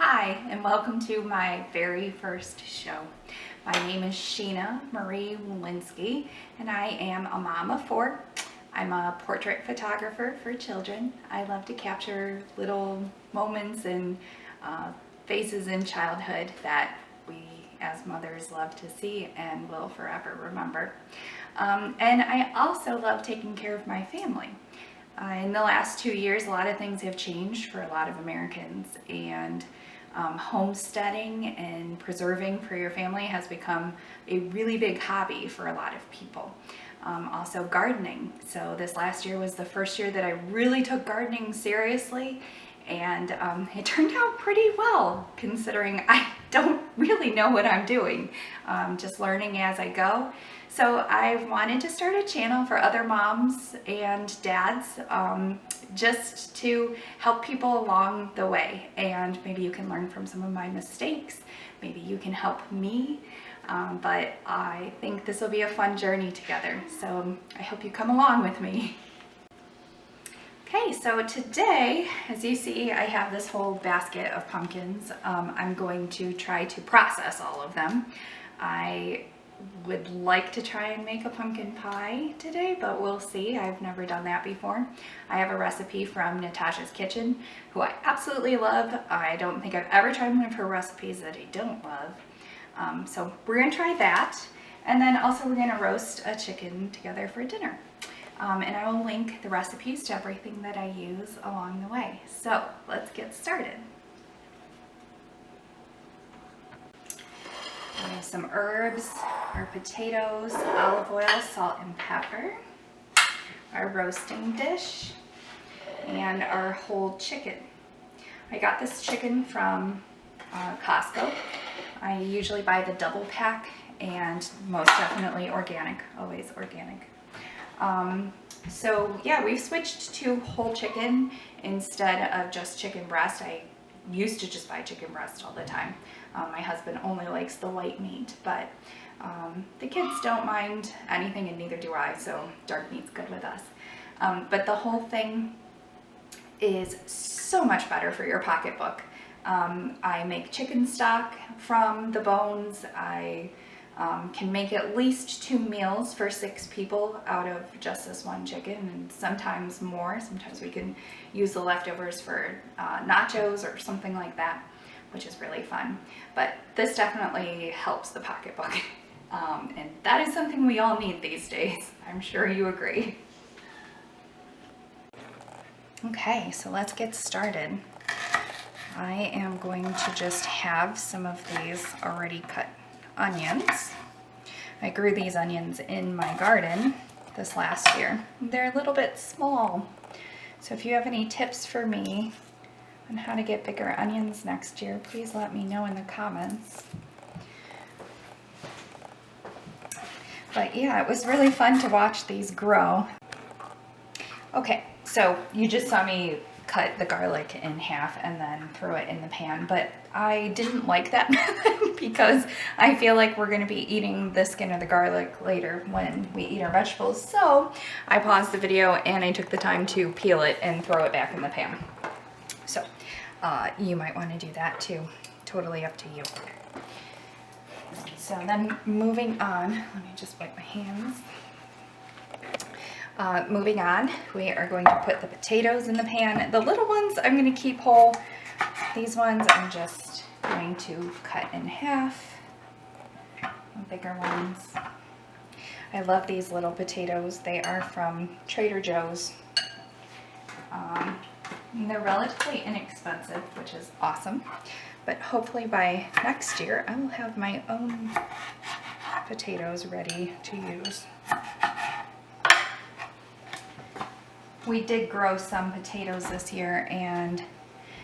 Hi, and welcome to my very first show. My name is Sheena Marie Walensky, and I am a mom of four. I'm a portrait photographer for children. I love to capture little moments and faces in childhood that we as mothers love to see and will forever remember. And I also love taking care of my family. In the last 2 years, a lot of things have changed for a lot of Americans, and homesteading and preserving for your family has become a really big hobby for a lot of people. Also gardening. So this last year was the first year that I really took gardening seriously, and it turned out pretty well considering I don't really know what I'm doing, just learning as I go. So I wanted to start a channel for other moms and dads, just to help people along the way, and maybe you can learn from some of my mistakes, maybe you can help me, but I think this will be a fun journey together, so I hope you come along with me. Okay, so today, as you see, I have this whole basket of pumpkins. I'm going to try to process all of them. I would like to try and make a pumpkin pie today, but we'll see. I've never done that before. I have a recipe from Natasha's Kitchen, who I absolutely love. I don't think I've ever tried one of her recipes that I don't love. So we're gonna try that. And then also we're gonna roast a chicken together for dinner. And I will link the recipes to everything that I use along the way. So let's get started. We have some herbs, our potatoes, olive oil, salt and pepper, our roasting dish, and our whole chicken. I got this chicken from Costco. I usually buy the double pack, and most definitely organic, always organic. So yeah, we've switched to whole chicken instead of just chicken breast. I used to just buy chicken breast all the time. My husband only likes the white meat, but the kids don't mind anything, and neither do I, so dark meat's good with us. But the whole thing is so much better for your pocketbook. I make chicken stock from the bones. I can make at least 2 meals for 6 people out of just this one chicken, and sometimes more. Sometimes we can use the leftovers for nachos or something like that, which is really fun. But this definitely helps the pocketbook, and that is something we all need these days. I'm sure you agree. Okay, so let's get started. I am going to just have some of these already cut onions. I grew these onions in my garden this last year. They're a little bit small, so if you have any tips for me on how to get bigger onions next year, please let me know in the comments. But yeah, it was really fun to watch these grow. Okay, so you just saw me cut the garlic in half and then throw it in the pan, but I didn't like that method because I feel like we're going to be eating the skin of the garlic later when we eat our vegetables. So I paused the video and I took the time to peel it and throw it back in the pan. So you might want to do that too. Totally up to you. So then moving on, let me just wipe my hands. Moving on, we are going to put the potatoes in the pan. The little ones I'm going to keep whole. These ones I'm just going to cut in half. The bigger ones. I love these little potatoes. They are from Trader Joe's. And they're relatively inexpensive, which is awesome. But hopefully by next year I will have my own potatoes ready to use. We did grow some potatoes this year, and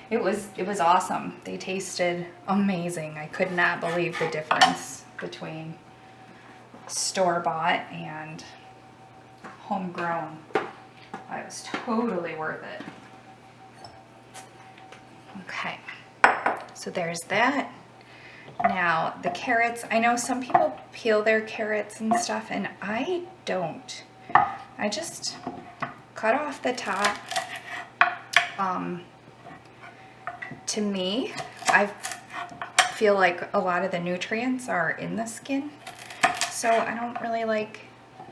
it was awesome. They tasted amazing. I could not believe the difference between store-bought and homegrown. It was totally worth it. Okay, so there's that. Now the carrots, I know some people peel their carrots and stuff, and I don't. I just cut off the top. To me, I feel like a lot of the nutrients are in the skin, so I don't really like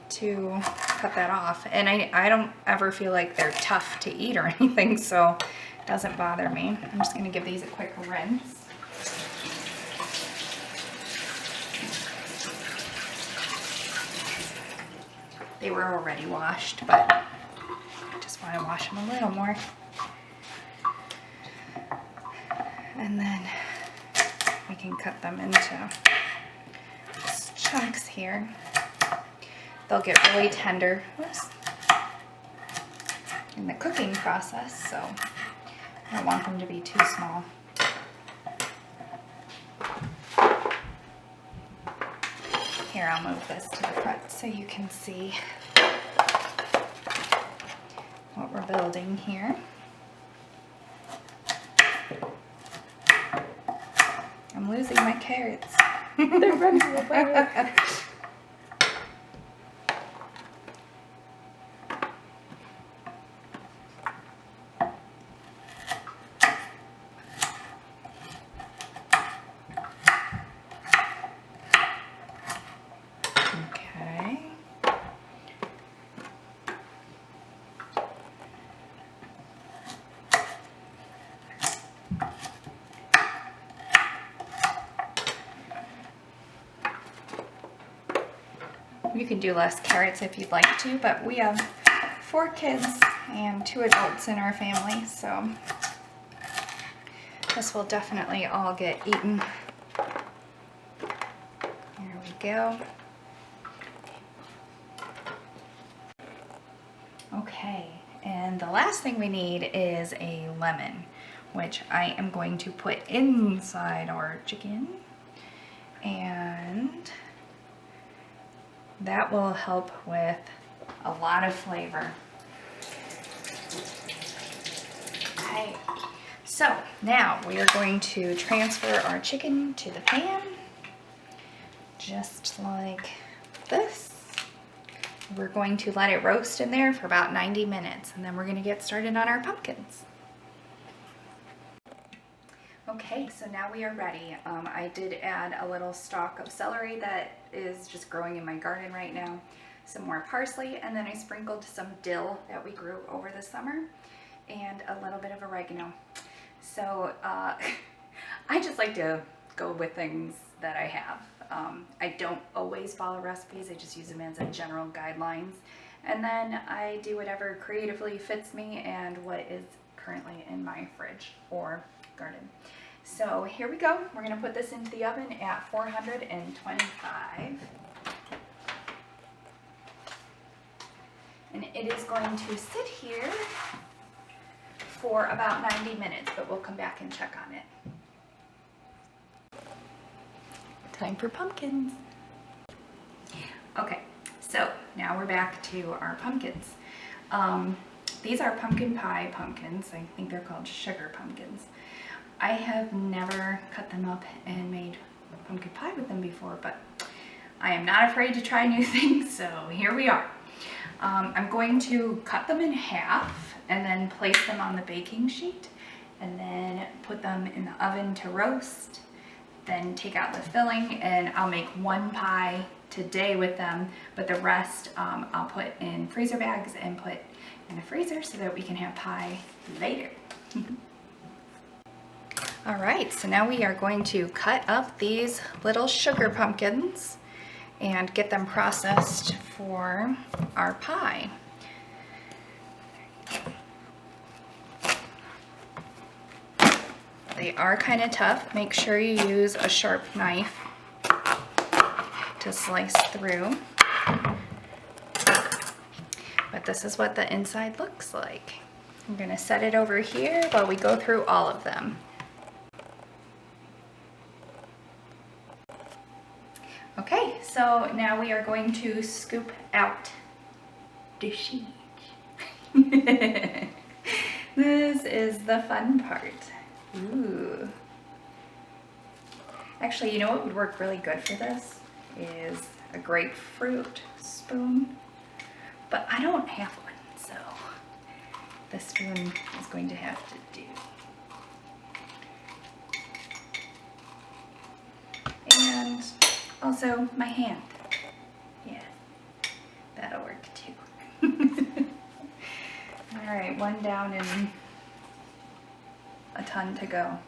to cut that off. And I don't ever feel like they're tough to eat or anything, so it doesn't bother me. I'm just gonna give these a quick rinse. They were already washed, but I just want to wash them a little more. And then we can cut them into chunks here. They'll get really tender in the cooking process, so I don't want them to be too small. Here, I'll move this to the front so you can see what we're building here. I'm losing my carrots. They're running away. You can do less carrots if you'd like to, but we have 4 kids and 2 adults in our family, so this will definitely all get eaten. There we go. Okay, and the last thing we need is a lemon, which I am going to put inside our chicken, and that will help with a lot of flavor. Okay, so now we are going to transfer our chicken to the pan, just like this. We're going to let it roast in there for about 90 minutes, and then we're going to get started on our pumpkins. Okay, so now we are ready. I did add a little stalk of celery that is just growing in my garden right now, some more parsley, and then I sprinkled some dill that we grew over the summer, and a little bit of oregano. So I just like to go with things that I have. I don't always follow recipes, I just use them as a general guidelines, and then I do whatever creatively fits me and what is currently in my fridge or garden. So here we go. We're going to put this into the oven at 425. And it is going to sit here for about 90 minutes, but we'll come back and check on it. Time for pumpkins. Okay, so now we're back to our pumpkins. These are pumpkin pie pumpkins. I think they're called sugar pumpkins. I have never cut them up and made pumpkin pie with them before, but I am not afraid to try new things, so here we are. I'm going to cut them in half and then place them on the baking sheet and then put them in the oven to roast, then take out the filling, and I'll make 1 pie today with them, but the rest I'll put in freezer bags and put in the freezer so that we can have pie later. All right, so now we are going to cut up these little sugar pumpkins and get them processed for our pie. They are kind of tough. Make sure you use a sharp knife to slice through. But this is what the inside looks like. I'm going to set it over here while we go through all of them. Okay, so now we are going to scoop out the seeds. This is the fun part. Ooh. Actually, you know what would work really good for this is a grapefruit spoon, but I don't have one, so this spoon is going to have to do. also my hand. Yeah, that'll work too. All right, one down and a ton to go.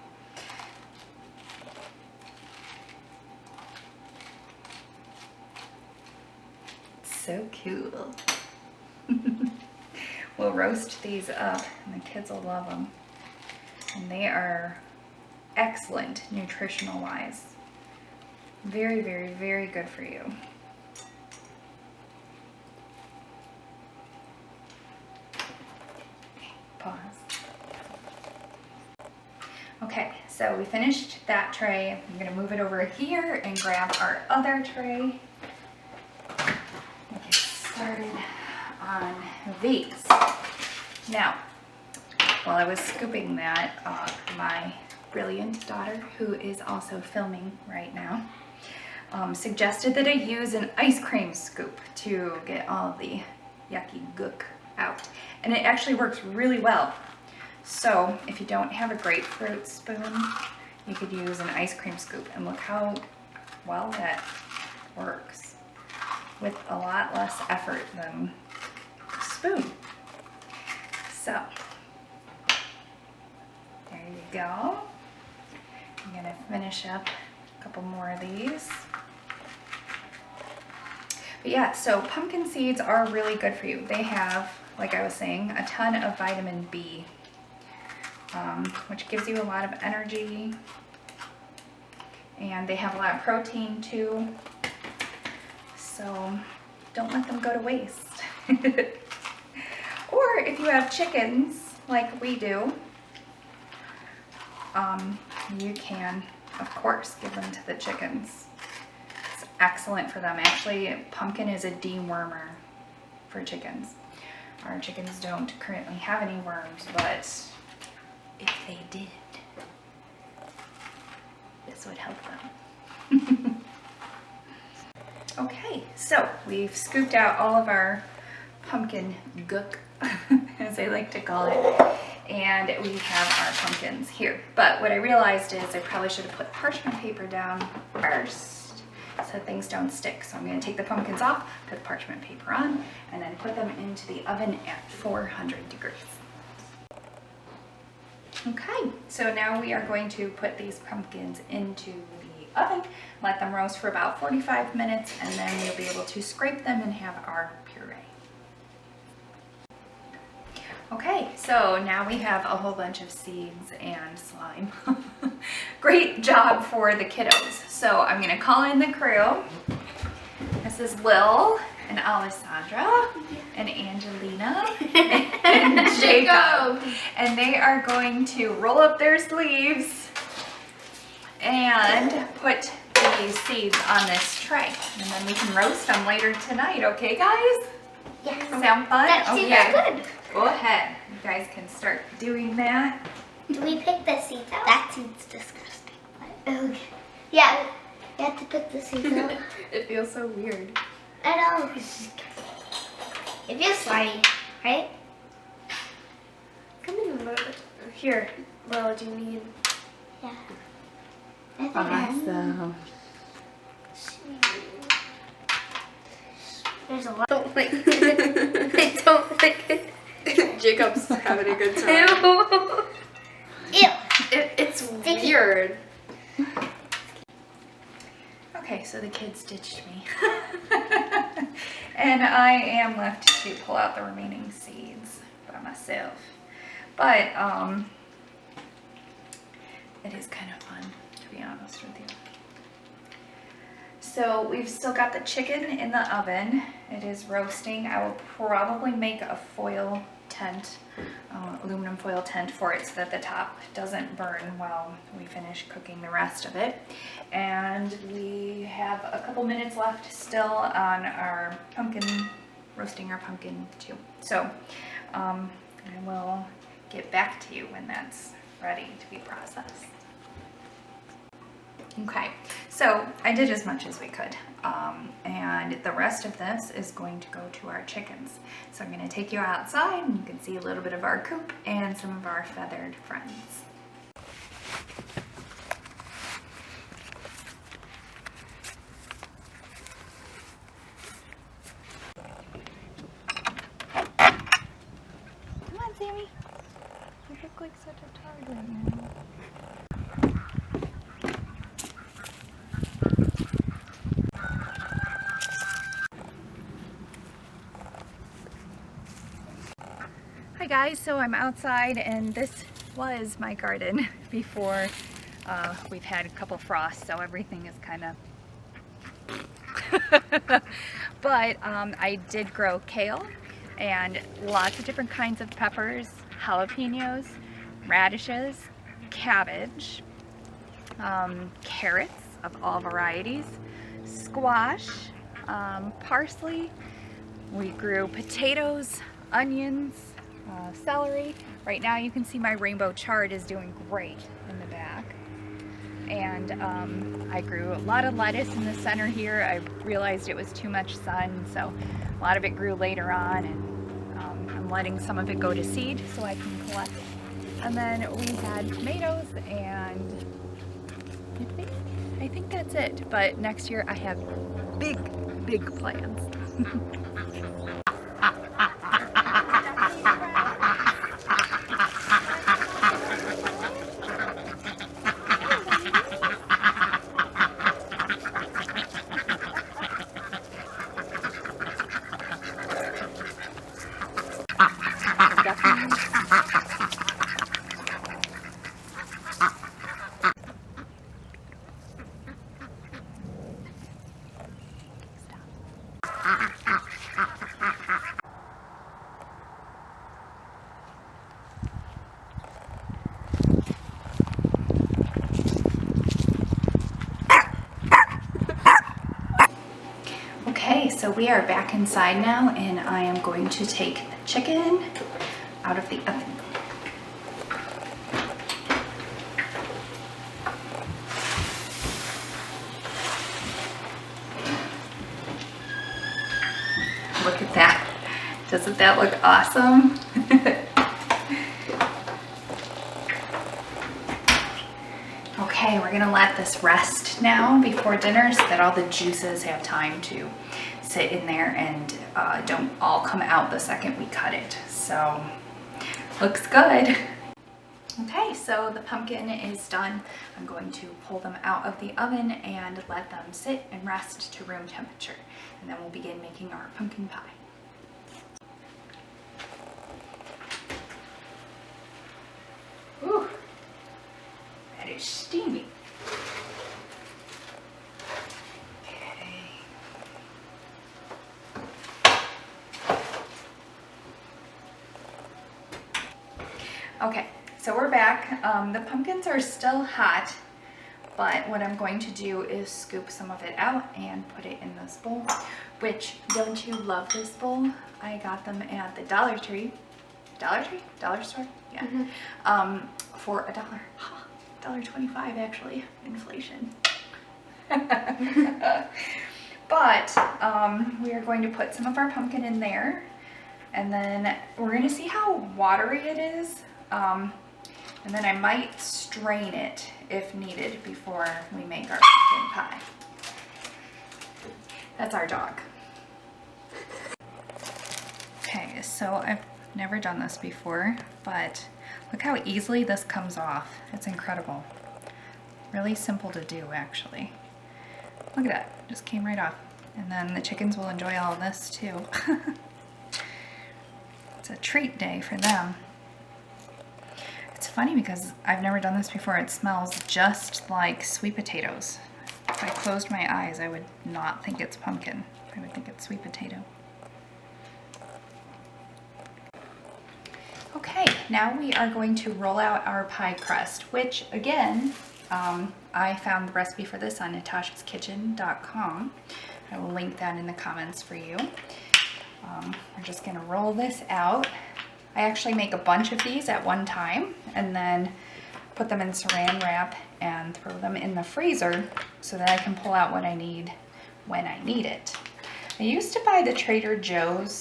So cool. We'll roast these up and the kids will love them. And they are excellent nutritional wise. Very, very, very good for you. Pause. Okay, so we finished that tray. I'm gonna move it over here and grab our other tray. Get started on these. Now, while I was scooping that, my brilliant daughter, who is also filming right now, suggested that I use an ice cream scoop to get all the yucky gook out. And it actually works really well. So if you don't have a grapefruit spoon, you could use an ice cream scoop, and look how well that works with a lot less effort than a spoon. So there you go. I'm gonna finish up a couple more of these. But yeah, so pumpkin seeds are really good for you. They have, like I was saying, a ton of vitamin B, which gives you a lot of energy, and they have a lot of protein too, so don't let them go to waste. Or if you have chickens like we do, you can of course give them to the chickens. It's excellent for them. Actually, pumpkin is a dewormer for chickens. Our chickens don't currently have any worms, but if they did, this would help them. Okay, so we've scooped out all of our pumpkin gook, as I like to call it, and we have our pumpkins here. But what I realized is I probably should have put parchment paper down first so things don't stick. So I'm going to take the pumpkins off, put the parchment paper on, and then put them into the oven at 400 degrees. Okay, so now we are going to put these pumpkins into the oven, let them roast for about 45 minutes, and then we'll be able to scrape them and have our puree. Okay, so now we have a whole bunch of seeds and slime. Great job for the kiddos. So I'm gonna call in the crew. This is Lil and Alessandra and Angelina and Jacob. And they are going to roll up their sleeves and put the seeds on this tray. And then we can roast them later tonight, okay guys? Yeah. Sound fun? That seems good. Go ahead. You guys can start doing that. Do we pick the seeds out? That seed's disgusting. Okay. Yeah, you have to pick the seeds out. It feels so weird. I know. It feels slimy, right? Come in a little bit. Here, Lil, do you need? Yeah. I think I Awesome. There's a lot. Don't like it. I don't like it. Jacob's having a good time. Ew. It's weird. Okay, so the kids ditched me. And I am left to pull out the remaining seeds by myself. But it is kind of fun, to be honest with you. So we've still got the chicken in the oven. It is roasting. I will probably make a foil tent, aluminum foil tent for it so that the top doesn't burn while we finish cooking the rest of it. And we have a couple minutes left still on our pumpkin, roasting our pumpkin too. So I will get back to you when that's ready to be processed. Okay, so I did as much as we could, and the rest of this is going to go to our chickens. So I'm going to take you outside and you can see a little bit of our coop and some of our feathered friends. guys, so I'm outside and this was my garden before we've had a couple frosts, so everything is kind of but I did grow kale and lots of different kinds of peppers, jalapenos, radishes, cabbage, carrots of all varieties, squash, parsley. We grew potatoes, onions, celery. Right now you can see my rainbow chard is doing great in the back. And I grew a lot of lettuce in the center here. I realized it was too much sun, so a lot of it grew later on, and I'm letting some of it go to seed so I can collect. And then we had tomatoes, and I think that's it. But next year I have big plans. Okay, so we are back inside now, and I am going to take the chicken out of the oven. Look at that. Doesn't that look awesome? Okay, we're gonna let this rest now before dinner so that all the juices have time to sit in there and don't all come out the second we cut it. So, looks good. Okay, so the pumpkin is done. I'm going to pull them out of the oven and let them sit and rest to room temperature. And then we'll begin making our pumpkin pie. Ooh, that is steamy. Okay, so we're back. The pumpkins are still hot, but what I'm going to do is scoop some of it out and put it in this bowl, which, don't you love this bowl? I got them at the Dollar Tree. Dollar Tree? Dollar store? Yeah. For $1. $1.25 actually, inflation. But we are going to put some of our pumpkin in there, and then we're going to see how watery it is. And then I might strain it if needed before we make our pumpkin pie. That's our dog. Okay, so I've never done this before, but look how easily this comes off. It's incredible. Really simple to do, actually. Look at that, just came right off. And then the chickens will enjoy all of this too. It's a treat day for them. It's funny because I've never done this before. It smells just like sweet potatoes. If I closed my eyes, I would not think it's pumpkin. I would think it's sweet potato. Okay, now we are going to roll out our pie crust, which again, I found the recipe for this on natashaskitchen.com. I will link that in the comments for you. We're just gonna roll this out. I actually make a bunch of these at one time and then put them in saran wrap and throw them in the freezer so that I can pull out what I need when I need it. I used to buy the Trader Joe's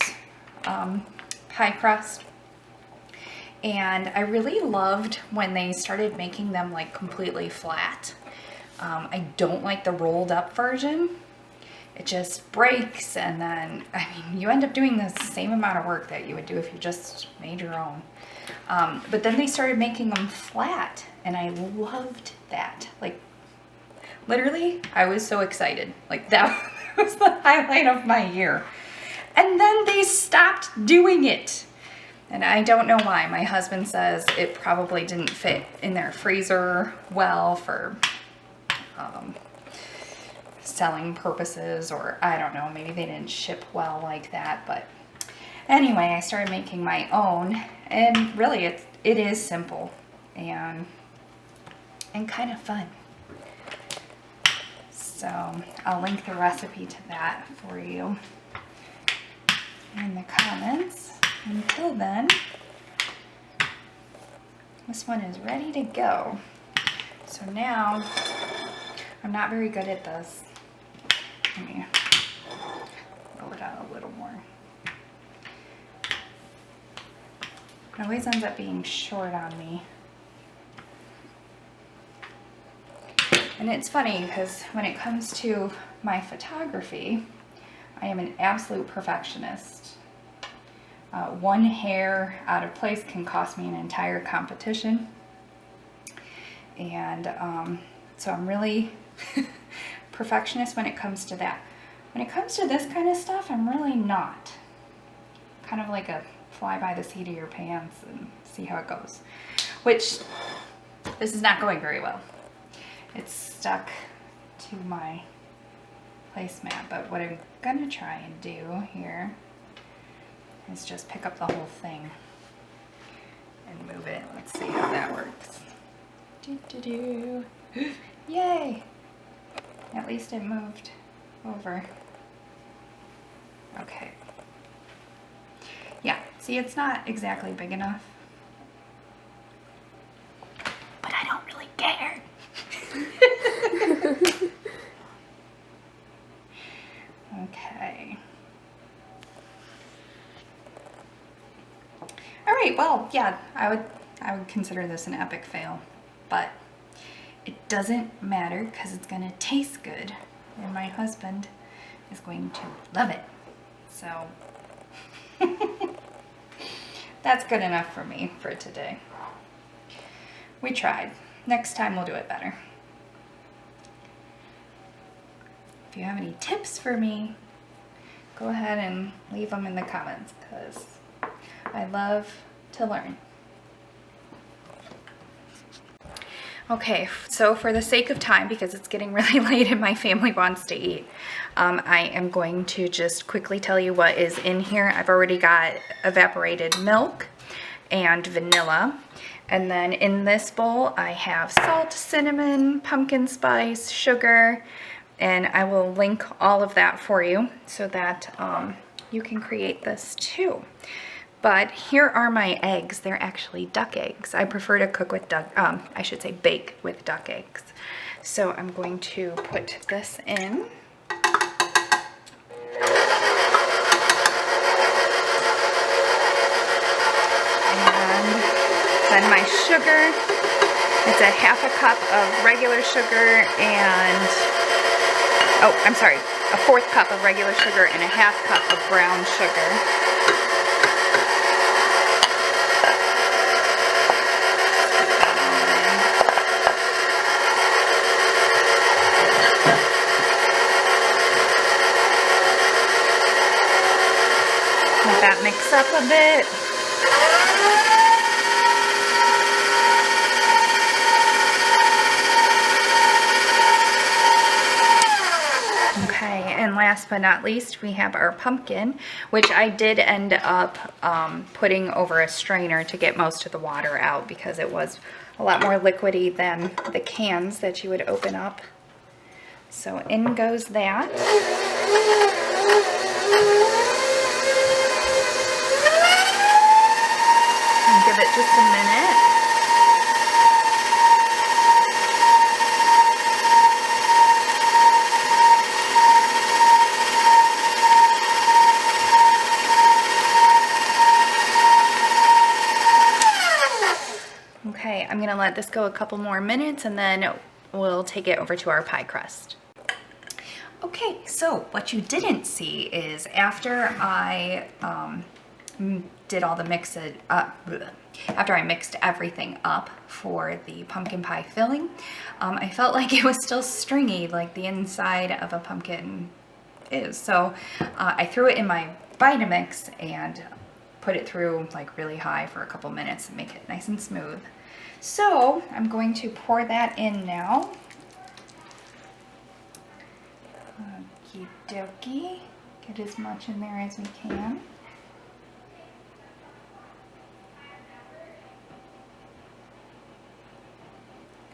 pie crust, and I really loved when they started making them like completely flat. I don't like the rolled up version. It just breaks, and then, I mean, you end up doing the same amount of work that you would do if you just made your own. But then they started making them flat, and I loved that. Like, literally, I was so excited. Like, that was the highlight of my year. And then they stopped doing it. And I don't know why. My husband says it probably didn't fit in their freezer well for selling purposes, or I don't know, maybe they didn't ship well like that. But anyway, I started making my own, and really it is simple and kind of fun. So I'll link the recipe to that for you in the comments. Until then, this one is ready to go. So now, I'm not very good at this. Let me roll it out a little more. It always ends up being short on me. And it's funny because when it comes to my photography, I am an absolute perfectionist. One hair out of place can cost me an entire competition. And so I'm really perfectionist when it comes to that. When it comes to this kind of stuff, I'm really not. Kind of like a fly by the seat of your pants and see how it goes. Which, this is not going very well. It's stuck to my placemat, but what I'm gonna try and do here is just pick up the whole thing and move it. Let's see how that works. Yay! At least it moved over. Okay. Yeah, see, it's not exactly big enough, but I don't really care. Okay. All right, well, yeah, I would consider this an epic fail, but it doesn't matter because it's gonna taste good and my husband is going to love it. So that's good enough for me for today. We tried. Next time we'll do it better. If you have any tips for me, go ahead and leave them in the comments because I love to learn. Okay, so for the sake of time, because it's getting really late and my family wants to eat, I am going to just quickly tell you what is in here. I've already got evaporated milk and vanilla. And then in this bowl, I have salt, cinnamon, pumpkin spice, sugar, and I will link all of that for you so that you can create this too. But here are my eggs. They're actually duck eggs. I prefer to cook with duck, I should say bake with duck eggs. So I'm going to put this in. And then my sugar. It's a half a cup of regular sugar and, oh, I'm sorry, a fourth cup of regular sugar and a half cup of brown sugar. Let that mix up a bit. Okay, and last but not least, we have our pumpkin, which I did end up putting over a strainer to get most of the water out because it was a lot more liquidy than the cans that you would open up. So in goes that. And give it just a minute. Okay, I'm gonna let this go a couple more minutes and then we'll take it over to our pie crust. Okay, so what you didn't see is after I did all the after I mixed everything up for the pumpkin pie filling, I felt like it was still stringy like the inside of a pumpkin is. So I threw it in my Vitamix and put it through like really high for a couple minutes and make it nice and smooth. So I'm going to pour that in now. Okie dokie. Get as much in there as we can.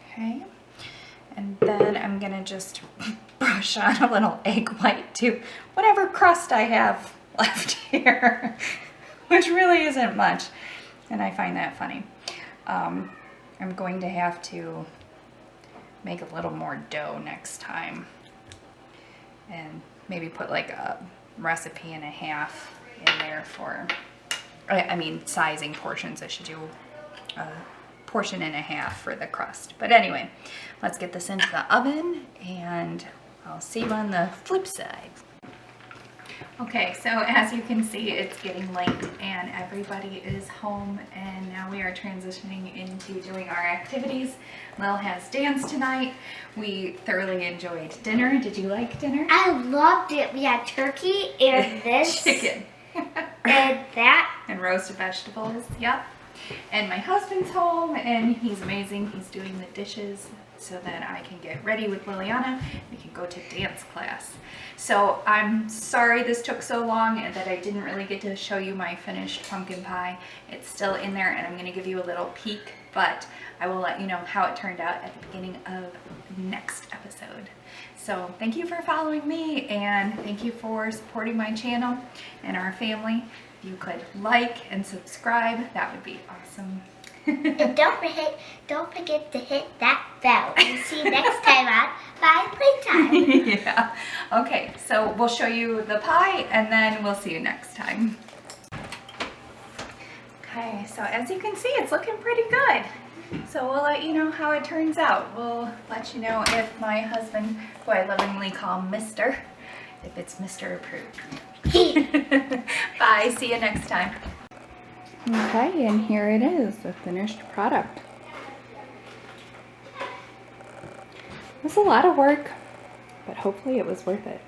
Okay. And then I'm gonna just brush on a little egg white to whatever crust I have left here, which really isn't much. And I find that funny. I'm going to have to make a little more dough next time and maybe put like a recipe and a half in there for, I mean sizing portions. I should do a portion and a half for the crust. But anyway, let's get this into the oven and I'll see you on the flip side. Okay, so as you can see, it's getting late and everybody is home, and now we are transitioning into doing our activities. Lil has dance tonight. We thoroughly enjoyed dinner. Did you like dinner? I loved it. We had turkey and this. Chicken. And that. And roasted vegetables, yep. And my husband's home and he's amazing. He's doing the dishes so that I can get ready with Liliana. We can go to dance class. So I'm sorry this took so long and that I didn't really get to show you my finished pumpkin pie. It's still in there and I'm gonna give you a little peek, but I will let you know how it turned out at the beginning of next episode. So thank you for following me and thank you for supporting my channel and our family. If you could like and subscribe, that would be awesome. And don't forget to hit that bell. And see you next time on Bye Playtime. Yeah. Okay, so we'll show you the pie and then we'll see you next time. Okay, so as you can see, it's looking pretty good. So we'll let you know how it turns out. We'll let you know if my husband, who I lovingly call Mr., if it's Mr. Approved. Bye, see you next time. Okay, and here it is, the finished product. It was a lot of work, but hopefully it was worth it.